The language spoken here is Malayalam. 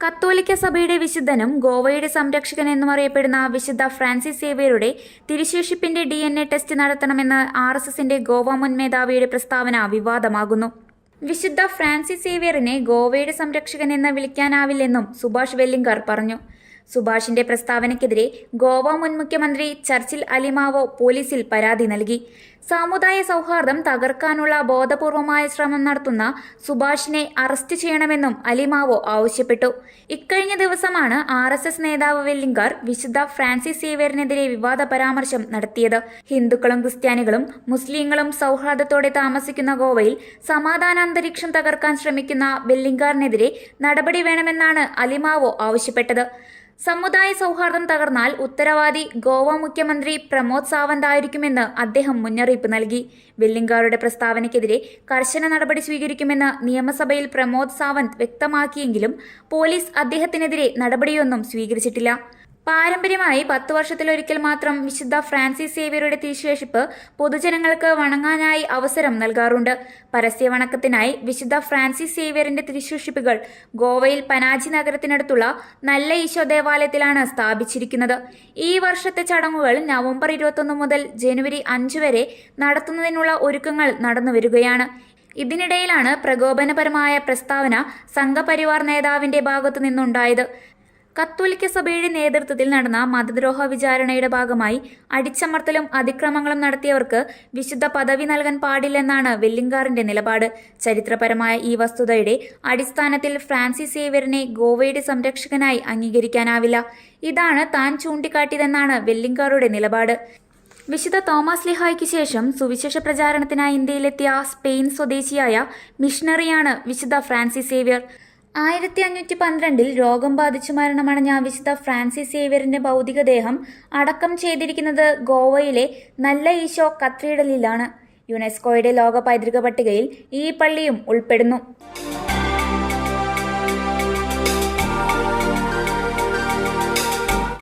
കത്തോലിക്ക സഭയുടെ വിശുദ്ധനും ഗോവയുടെ സംരക്ഷകൻ എന്നും അറിയപ്പെടുന്ന വിശുദ്ധ ഫ്രാൻസിസ് സേവ്യറുടെ തിരുശേഷിപ്പിന്റെ DNA ടെസ്റ്റ് നടത്തണമെന്ന് RSSന്റെ ഗോവ മുൻ മേധാവിയുടെ പ്രസ്താവന വിവാദമാകുന്നു. വിശുദ്ധ ഫ്രാൻസിസ് സേവ്യറിനെ ഗോവയുടെ സംരക്ഷകൻ എന്ന് വിളിക്കാനാവില്ലെന്നും സുഭാഷ് വെല്ലിംഗർ പറഞ്ഞു. സുഭാഷിന്റെ പ്രസ്താവനയ്ക്കെതിരെ ഗോവ മുൻ മുഖ്യമന്ത്രി ചർച്ചിൽ അലിമാവോ പോലീസിൽ പരാതി നൽകി. സാമുദായ സൗഹാർദ്ദം തകർക്കാനുള്ള ബോധപൂർവമായ ശ്രമം നടത്തുന്ന സുഭാഷിനെ അറസ്റ്റ് ചെയ്യണമെന്നും അലിമാവോ ആവശ്യപ്പെട്ടു. ഇക്കഴിഞ്ഞ ദിവസമാണ് RSS നേതാവ് വെല്ലിംഗർ വിശുദ്ധ ഫ്രാൻസിസ് സേവ്യറിനെതിരെ വിവാദ പരാമർശം നടത്തിയത്. ഹിന്ദുക്കളും ക്രിസ്ത്യാനികളും മുസ്ലിങ്ങളും സൗഹാർദ്ദത്തോടെ താമസിക്കുന്ന ഗോവയിൽ സമാധാന അന്തരീക്ഷം തകർക്കാൻ ശ്രമിക്കുന്ന വെല്ലിംഗറിനെതിരെ നടപടി വേണമെന്നാണ് അലിമാവോ ആവശ്യപ്പെട്ടത്. സമുദായ സൗഹാർദ്ദം തകർന്നാൽ ഉത്തരവാദി ഗോവ മുഖ്യമന്ത്രി പ്രമോദ് സാവന്ത് ആയിരിക്കുമെന്ന് അദ്ദേഹം മുന്നറിയിപ്പ് നൽകി. വെല്ലിംഗറുടെ പ്രസ്താവനയ്ക്കെതിരെ കർശന നടപടി സ്വീകരിക്കുമെന്ന് നിയമസഭയിൽ പ്രമോദ് സാവന്ത് വ്യക്തമാക്കിയെങ്കിലും പോലീസ് അദ്ദേഹത്തിനെതിരെ നടപടിയൊന്നും സ്വീകരിച്ചിട്ടില്ല. പാരമ്പര്യമായി 10 വർഷത്തിലൊരിക്കൽ മാത്രം വിശുദ്ധ ഫ്രാൻസിസ് സേവ്യറുടെ തിരുശേഷിപ്പ് പൊതുജനങ്ങൾക്ക് വണങ്ങാനായി അവസരം നൽകാറുണ്ട്. പരസ്യ വണക്കത്തിനായി വിശുദ്ധ ഫ്രാൻസിസ് സേവ്യറിന്റെ തിരുശേഷിപ്പുകൾ ഗോവയിൽ പനാജി നഗരത്തിനടുത്തുള്ള നല്ല ഈശോ ദേവാലയത്തിലാണ് സ്ഥാപിച്ചിരിക്കുന്നത്. ഈ വർഷത്തെ ചടങ്ങുകൾ നവംബർ 21 മുതൽ ജനുവരി 5 വരെ നടത്തുന്നതിനുള്ള ഒരുക്കങ്ങൾ നടന്നുവരികയാണ്. ഇതിനിടയിലാണ് പ്രകോപനപരമായ പ്രസ്താവന സംഘപരിവാർ നേതാവിന്റെ ഭാഗത്തു നിന്നുണ്ടായത്. കത്തോലിക്ക സഭയുടെ നേതൃത്വത്തിൽ നടന്ന മതദ്രോഹ വിചാരണയുടെ ഭാഗമായി അടിച്ചമർത്തലും അതിക്രമങ്ങളും നടത്തിയവർക്ക് വിശുദ്ധ പദവി നൽകാൻ പാടില്ലെന്നാണ് വെല്ലിംഗറിന്റെ നിലപാട്. ചരിത്രപരമായ ഈ വസ്തുതയുടെ അടിസ്ഥാനത്തിൽ ഫ്രാൻസിസ് സേവ്യറിനെ ഗോവയുടെ സംരക്ഷകനായി അംഗീകരിക്കാനാവില്ല. ഇതാണ് താൻ ചൂണ്ടിക്കാട്ടിയതെന്നാണ് വെല്ലിംഗറുടെ നിലപാട്. വിശുദ്ധ തോമസ് ലിഹായ്ക്ക് ശേഷം സുവിശേഷ പ്രചാരണത്തിനായി ഇന്ത്യയിലെത്തിയ സ്പെയിൻ സ്വദേശിയായ മിഷണറിയാണ് വിശുദ്ധ ഫ്രാൻസിസ് സേവ്യർ. 1512 രോഗം ബാധിച്ചു മരണമടഞ്ഞ വിശുദ്ധ ഫ്രാൻസിസ് സേവ്യറിന്റെ ഭൗതികദേഹം അടക്കം ചെയ്തിരിക്കുന്നത് ഗോവയിലെ നല്ല ഈശോ കത്തീഡ്രലിലാണ്. യുനെസ്കോയുടെ ലോക പൈതൃക പട്ടികയിൽ ഈ പള്ളിയും ഉൾപ്പെടുന്നു.